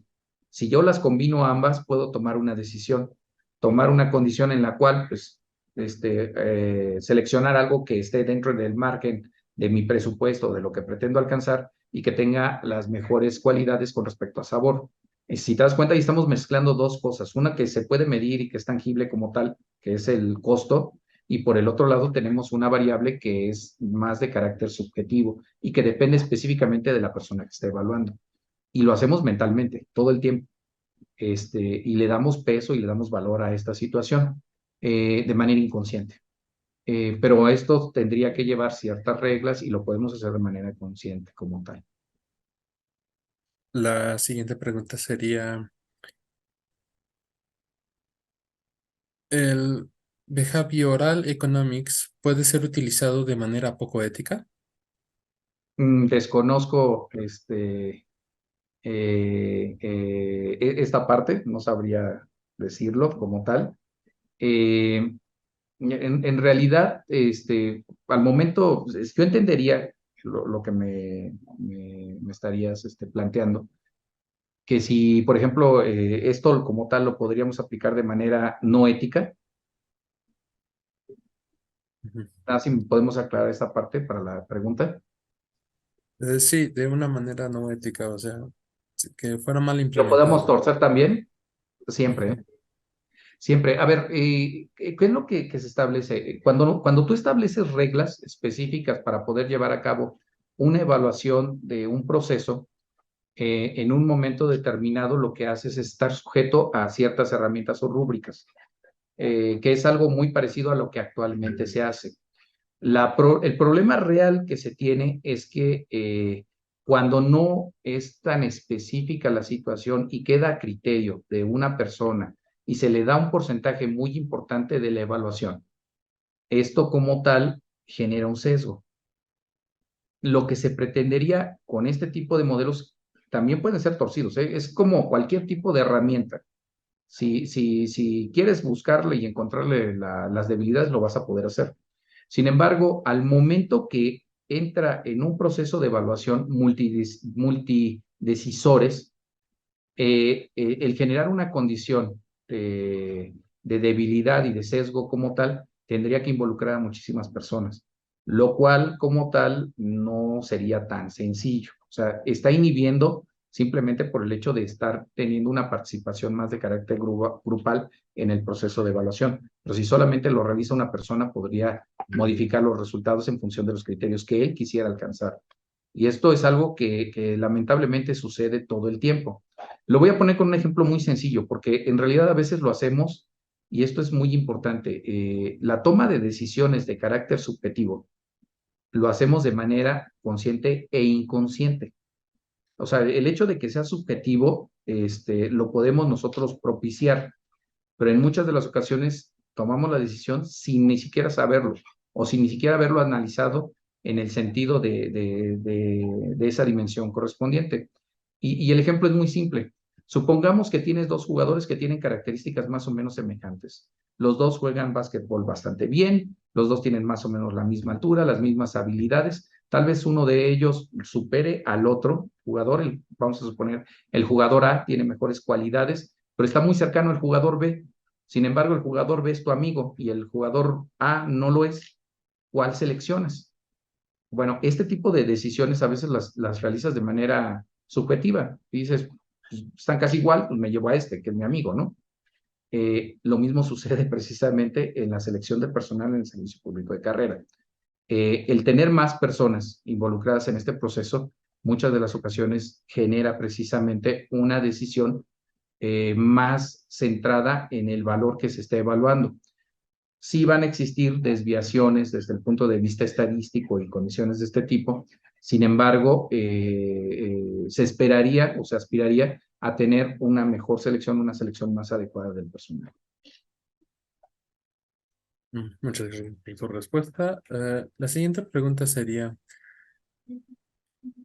Si yo las combino ambas, puedo tomar una decisión, tomar una condición en la cual, pues, seleccionar algo que esté dentro del margen de mi presupuesto, de lo que pretendo alcanzar y que tenga las mejores cualidades con respecto a sabor. Si te das cuenta, ahí estamos mezclando dos cosas, una que se puede medir y que es tangible como tal, que es el costo, y por el otro lado tenemos una variable que es más de carácter subjetivo y que depende específicamente de la persona que esté evaluando. Y lo hacemos mentalmente, todo el tiempo, y le damos peso y le damos valor a esta situación de manera inconsciente. Pero esto tendría que llevar ciertas reglas y lo podemos hacer de manera consciente como tal. La siguiente pregunta sería, ¿el behavioral economics puede ser utilizado de manera poco ética? Desconozco esta parte, no sabría decirlo como tal. Eh, en realidad, al momento, pues, yo entendería lo que me estarías planteando, que si, por ejemplo, esto como tal lo podríamos aplicar de manera no ética. Ujú. Si podemos aclarar esta parte para la pregunta. Sí, de una manera no ética, o sea, que fuera mal Lo podemos implementado. torcer también, siempre, Ujú. ¿eh? Siempre. A ver, ¿qué es lo que se establece? Cuando tú estableces reglas específicas para poder llevar a cabo una evaluación de un proceso, en un momento determinado lo que haces es estar sujeto a ciertas herramientas o rúbricas, que es algo muy parecido a lo que actualmente se hace. El problema real que se tiene es que cuando no es tan específica la situación y queda a criterio de una persona y se le da un porcentaje muy importante de la evaluación, esto como tal genera un sesgo. Lo que se pretendería con este tipo de modelos también pueden ser torcidos, ¿eh? Es como cualquier tipo de herramienta. Si quieres buscarle y encontrarle las debilidades, lo vas a poder hacer. Sin embargo, al momento que entra en un proceso de evaluación multidecisores, el generar una condición de debilidad y de sesgo como tal, tendría que involucrar a muchísimas personas, lo cual como tal no sería tan sencillo. O sea, está inhibiendo simplemente por el hecho de estar teniendo una participación más de carácter grupal en el proceso de evaluación. Pero si solamente lo realiza una persona, podría modificar los resultados en función de los criterios que él quisiera alcanzar. Y esto es algo que lamentablemente sucede todo el tiempo. Lo voy a poner con un ejemplo muy sencillo, porque en realidad a veces lo hacemos, y esto es muy importante, la toma de decisiones de carácter subjetivo lo hacemos de manera consciente e inconsciente. O sea, el hecho de que sea subjetivo, lo podemos nosotros propiciar, pero en muchas de las ocasiones tomamos la decisión sin ni siquiera saberlo o sin ni siquiera haberlo analizado en el sentido de esa dimensión correspondiente. Y el ejemplo es muy simple. Supongamos que tienes dos jugadores que tienen características más o menos semejantes. Los dos juegan básquetbol bastante bien, los dos tienen más o menos la misma altura, las mismas habilidades. Tal vez uno de ellos supere al otro jugador, vamos a suponer, el jugador A tiene mejores cualidades, pero está muy cercano al jugador B. Sin embargo, el jugador B es tu amigo y el jugador A no lo es. ¿Cuál seleccionas? Bueno, este tipo de decisiones a veces las realizas de manera subjetiva. Y dices, pues, están casi igual, pues me llevo a este, que es mi amigo, ¿no? Lo mismo sucede precisamente en la selección de personal en el servicio público de carrera. El tener más personas involucradas en este proceso, muchas de las ocasiones genera precisamente una decisión más centrada en el valor que se está evaluando. Sí van a existir desviaciones desde el punto de vista estadístico y condiciones de este tipo. Sin embargo, se esperaría o se aspiraría a tener una mejor selección, una selección más adecuada del personal. Muchas gracias por tu respuesta. La siguiente pregunta sería,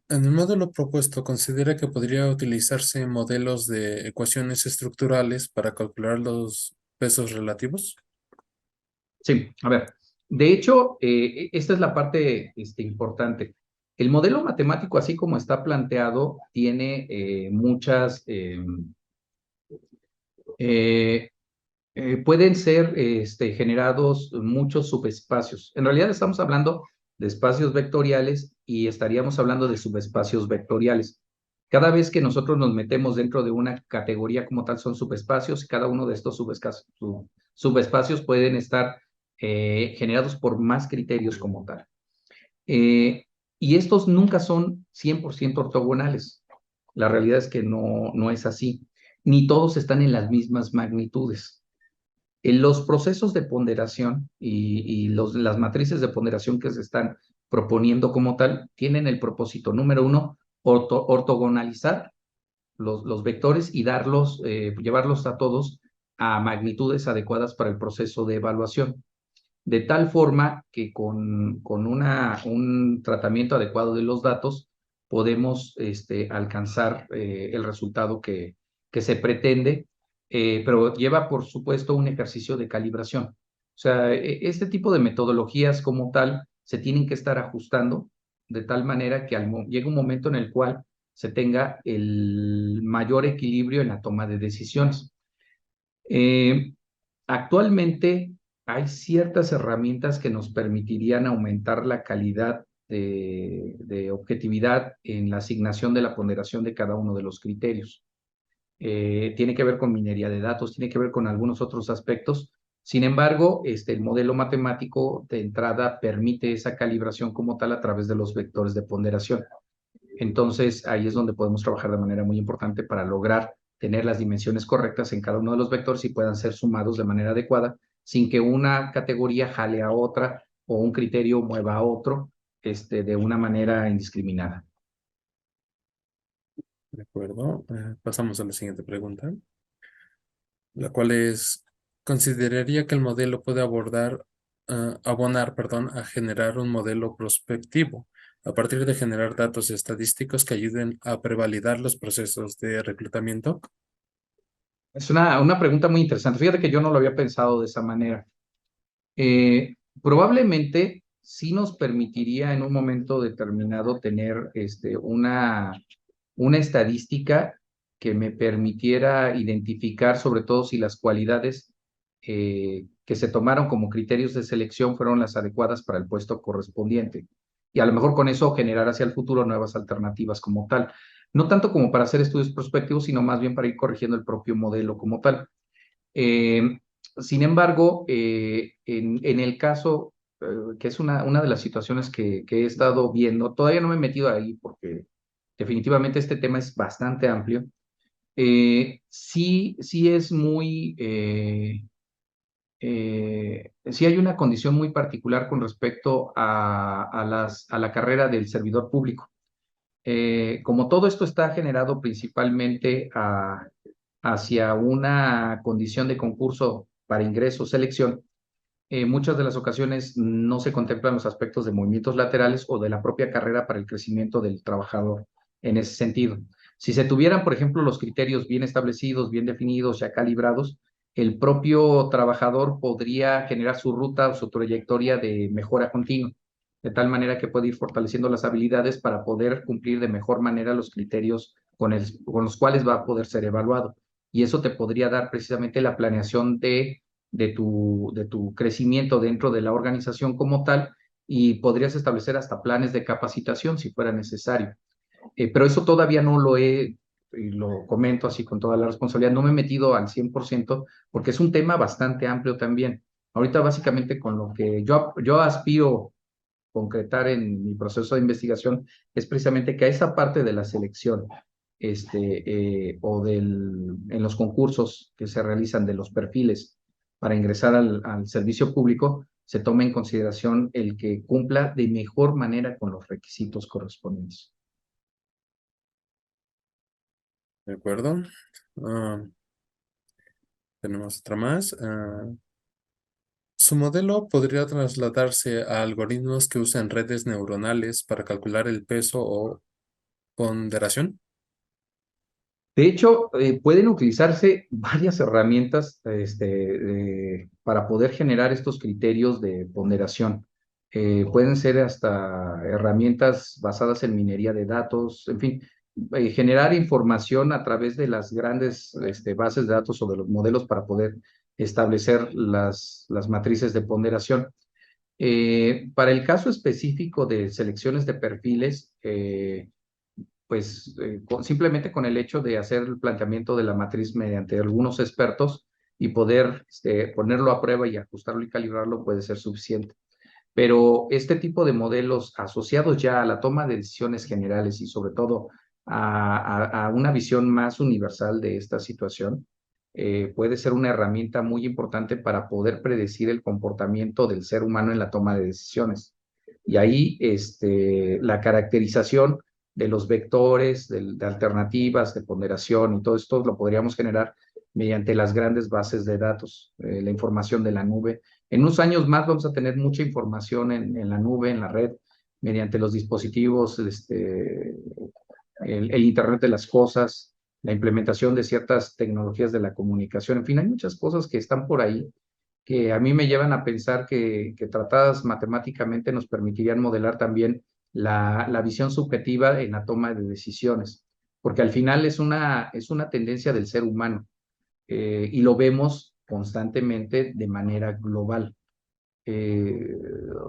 en el módulo propuesto, ¿considera que podría utilizarse modelos de ecuaciones estructurales para calcular los pesos relativos? Sí, a ver, de hecho, esta es la parte importante. El modelo matemático, así como está planteado, tiene muchas, pueden ser generados muchos subespacios. En realidad estamos hablando de espacios vectoriales y estaríamos hablando de subespacios vectoriales. Cada vez que nosotros nos metemos dentro de una categoría como tal son subespacios, y cada uno de estos subespacios pueden estar generados por más criterios como tal. Y estos nunca son 100% ortogonales. La realidad es que no es así. Ni todos están en las mismas magnitudes. En los procesos de ponderación y las matrices de ponderación que se están proponiendo como tal tienen el propósito, número uno, ortogonalizar los vectores y llevarlos a todos a magnitudes adecuadas para el proceso de evaluación, de tal forma que con un tratamiento adecuado de los datos podemos alcanzar el resultado que se pretende, pero lleva, por supuesto, un ejercicio de calibración. O sea, este tipo de metodologías como tal se tienen que estar ajustando de tal manera que llegue un momento en el cual se tenga el mayor equilibrio en la toma de decisiones. Eh, Actualmente hay ciertas herramientas que nos permitirían aumentar la calidad de objetividad en la asignación de la ponderación de cada uno de los criterios. Tiene que ver con minería de datos, tiene que ver con algunos otros aspectos. Sin embargo, el modelo matemático de entrada permite esa calibración como tal a través de los vectores de ponderación. Entonces, ahí es donde podemos trabajar de manera muy importante para lograr tener las dimensiones correctas en cada uno de los vectores y puedan ser sumados de manera adecuada sin que una categoría jale a otra o un criterio mueva a otro de una manera indiscriminada. De acuerdo. Pasamos a la siguiente pregunta, la cual es, ¿consideraría que el modelo puede abonar, perdón, a generar un modelo prospectivo a partir de generar datos estadísticos que ayuden a prevalidar los procesos de reclutamiento? Es una pregunta muy interesante. Fíjate que yo no lo había pensado de esa manera. Probablemente sí nos permitiría en un momento determinado tener una estadística que me permitiera identificar sobre todo si las cualidades que se tomaron como criterios de selección fueron las adecuadas para el puesto correspondiente. Y a lo mejor con eso generar hacia el futuro nuevas alternativas como tal. No tanto como para hacer estudios prospectivos, sino más bien para ir corrigiendo el propio modelo como tal. Eh, Sin embargo, en el caso, que es una de las situaciones que he estado viendo, todavía no me he metido ahí porque definitivamente este tema es bastante amplio. Sí es muy, sí hay una condición muy particular con respecto a la carrera del servidor público. Como todo esto está generado principalmente hacia una condición de concurso para ingreso, selección, muchas de las ocasiones no se contemplan los aspectos de movimientos laterales o de la propia carrera para el crecimiento del trabajador en ese sentido. Si se tuvieran, por ejemplo, los criterios bien establecidos, bien definidos, ya calibrados, el propio trabajador podría generar su ruta o su trayectoria de mejora continua, de tal manera que puede ir fortaleciendo las habilidades para poder cumplir de mejor manera los criterios con los cuales va a poder ser evaluado. Y eso te podría dar precisamente la planeación de tu crecimiento dentro de la organización como tal y podrías establecer hasta planes de capacitación si fuera necesario. Pero eso todavía no lo he, y lo comento así con toda la responsabilidad, no me he metido al 100% porque es un tema bastante amplio también. Ahorita básicamente con lo que yo aspiro concretar en mi proceso de investigación es precisamente que a esa parte de la selección en los concursos que se realizan de los perfiles para ingresar al servicio público, se tome en consideración el que cumpla de mejor manera con los requisitos correspondientes. ¿De acuerdo? Ah, tenemos otra más. Su modelo podría trasladarse a algoritmos que usan redes neuronales para calcular el peso o ponderación. De hecho, pueden utilizarse varias herramientas para poder generar estos criterios de ponderación. Pueden ser hasta herramientas basadas en minería de datos, en fin, generar información a través de las grandes bases de datos o de los modelos para poder establecer las matrices de ponderación. Para el caso específico de selecciones de perfiles, pues simplemente con el hecho de hacer el planteamiento de la matriz mediante algunos expertos y poder ponerlo a prueba y ajustarlo y calibrarlo puede ser suficiente. Pero este tipo de modelos asociados ya a la toma de decisiones generales y sobre todo a una visión más universal de esta situación, puede ser una herramienta muy importante para poder predecir el comportamiento del ser humano en la toma de decisiones. Y ahí la caracterización de los vectores, de alternativas, de ponderación y todo esto lo podríamos generar mediante las grandes bases de datos, la información de la nube. En unos años más vamos a tener mucha información en la nube, en la red, mediante los dispositivos, el Internet de las cosas, la implementación de ciertas tecnologías de la comunicación. En fin, hay muchas cosas que están por ahí que a mí me llevan a pensar que tratadas matemáticamente nos permitirían modelar también la visión subjetiva en la toma de decisiones, porque al final es una tendencia del ser humano y lo vemos constantemente de manera global. Eh,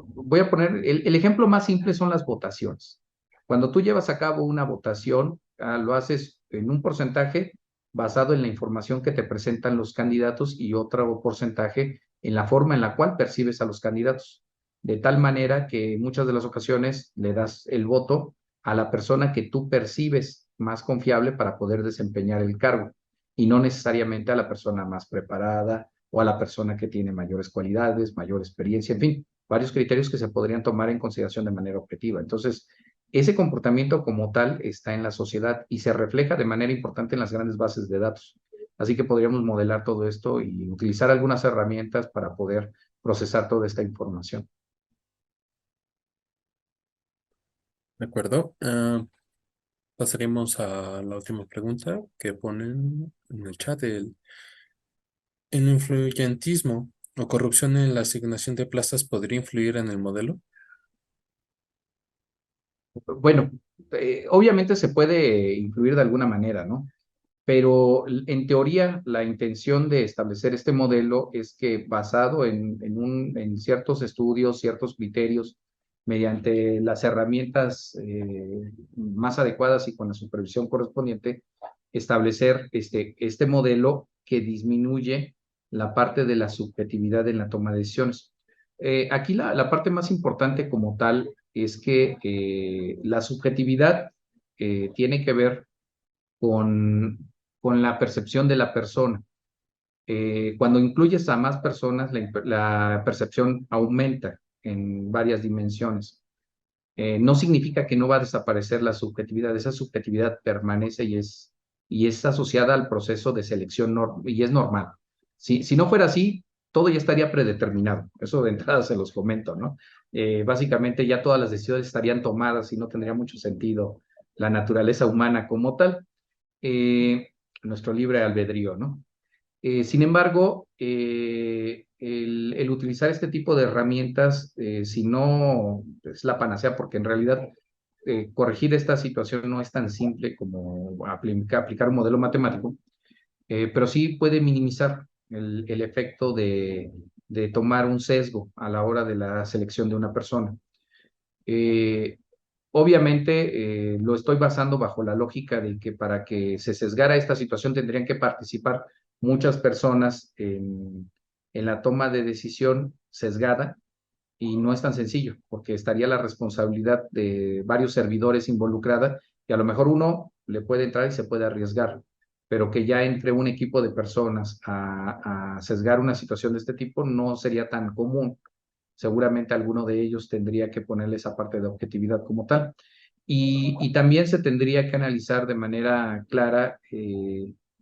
Voy a poner, el ejemplo más simple son las votaciones. Cuando tú llevas a cabo una votación, lo haces en un porcentaje basado en la información que te presentan los candidatos y otro porcentaje en la forma en la cual percibes a los candidatos. De tal manera que en muchas de las ocasiones le das el voto a la persona que tú percibes más confiable para poder desempeñar el cargo y no necesariamente a la persona más preparada o a la persona que tiene mayores cualidades, mayor experiencia, en fin, varios criterios que se podrían tomar en consideración de manera objetiva. Entonces, ese comportamiento como tal está en la sociedad y se refleja de manera importante en las grandes bases de datos. Así que podríamos modelar todo esto y utilizar algunas herramientas para poder procesar toda esta información. ¿De acuerdo? Pasaremos a la última pregunta que ponen en el chat. ¿El influyentismo o corrupción en la asignación de plazas podría influir en el modelo? Bueno, obviamente se puede influir de alguna manera, ¿no? Pero en teoría la intención de establecer este modelo es que basado en ciertos estudios, ciertos criterios, mediante las herramientas más adecuadas y con la supervisión correspondiente, establecer este modelo que disminuye la parte de la subjetividad en la toma de decisiones. Aquí la parte más importante como tal es que la subjetividad tiene que ver con, con la percepción de la persona. Cuando incluyes a más personas, la percepción aumenta en varias dimensiones. No significa que no va a desaparecer la subjetividad, esa subjetividad permanece y es asociada al proceso de selección y es normal. Si no fuera así, todo ya estaría predeterminado. Eso de entrada se los comento, ¿no? Básicamente ya todas las decisiones estarían tomadas y no tendría mucho sentido la naturaleza humana como tal, nuestro libre albedrío, ¿no? Sin embargo, el utilizar este tipo de herramientas, si no es la panacea, porque en realidad corregir esta situación no es tan simple como aplicar un modelo matemático, pero sí puede minimizar el efecto de tomar un sesgo a la hora de la selección de una persona. Eh, Obviamente, lo estoy basando bajo la lógica de que para que se sesgara esta situación tendrían que participar muchas personas en la toma de decisión sesgada, y no es tan sencillo, porque estaría la responsabilidad de varios servidores involucrada, y a lo mejor uno le puede entrar y se puede arriesgar, pero que ya entre un equipo de personas a sesgar una situación de este tipo no sería tan común. Seguramente alguno de ellos tendría que ponerle esa parte de objetividad como tal. Y también se tendría que analizar de manera clara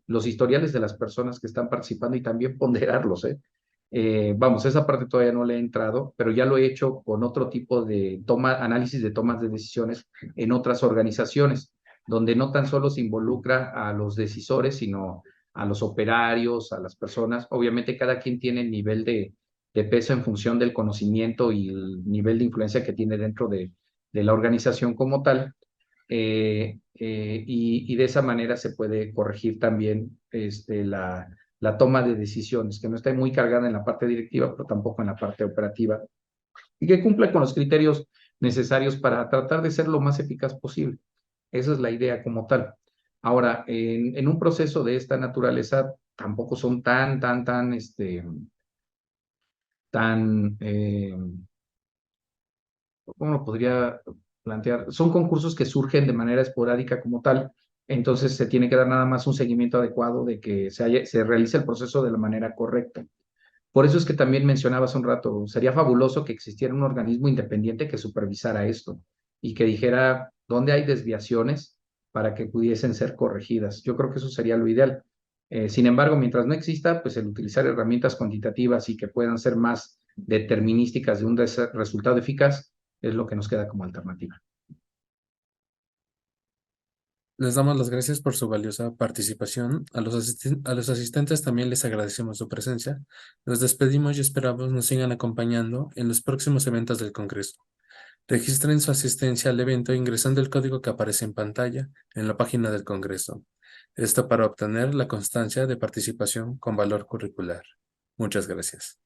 los historiales de las personas que están participando y también ponderarlos, ¿eh? Vamos, esa parte todavía no le he entrado, pero ya lo he hecho con otro tipo de análisis de tomas de decisiones en otras organizaciones, donde no tan solo se involucra a los decisores, sino a los operarios, a las personas. Obviamente cada quien tiene el nivel de peso en función del conocimiento y el nivel de influencia que tiene dentro de la organización como tal. Y de esa manera se puede corregir también la toma de decisiones, que no esté muy cargada en la parte directiva, pero tampoco en la parte operativa, y que cumpla con los criterios necesarios para tratar de ser lo más eficaz posible. Esa es la idea como tal. Ahora, en un proceso de esta naturaleza, tampoco son ¿cómo lo podría plantear? Son concursos que surgen de manera esporádica como tal, entonces se tiene que dar nada más un seguimiento adecuado de que se realice el proceso de la manera correcta. Por eso es que también mencionaba hace un rato, sería fabuloso que existiera un organismo independiente que supervisara esto y que dijera dónde hay desviaciones para que pudiesen ser corregidas. Yo creo que eso sería lo ideal. Sin embargo, mientras no exista, pues el utilizar herramientas cuantitativas y que puedan ser más determinísticas de un resultado eficaz es lo que nos queda como alternativa. Les damos las gracias por su valiosa participación. A los asistentes también les agradecemos su presencia. Nos despedimos y esperamos nos sigan acompañando en los próximos eventos del Congreso. Registren su asistencia al evento ingresando el código que aparece en pantalla en la página del Congreso. Esto para obtener la constancia de participación con valor curricular. Muchas gracias.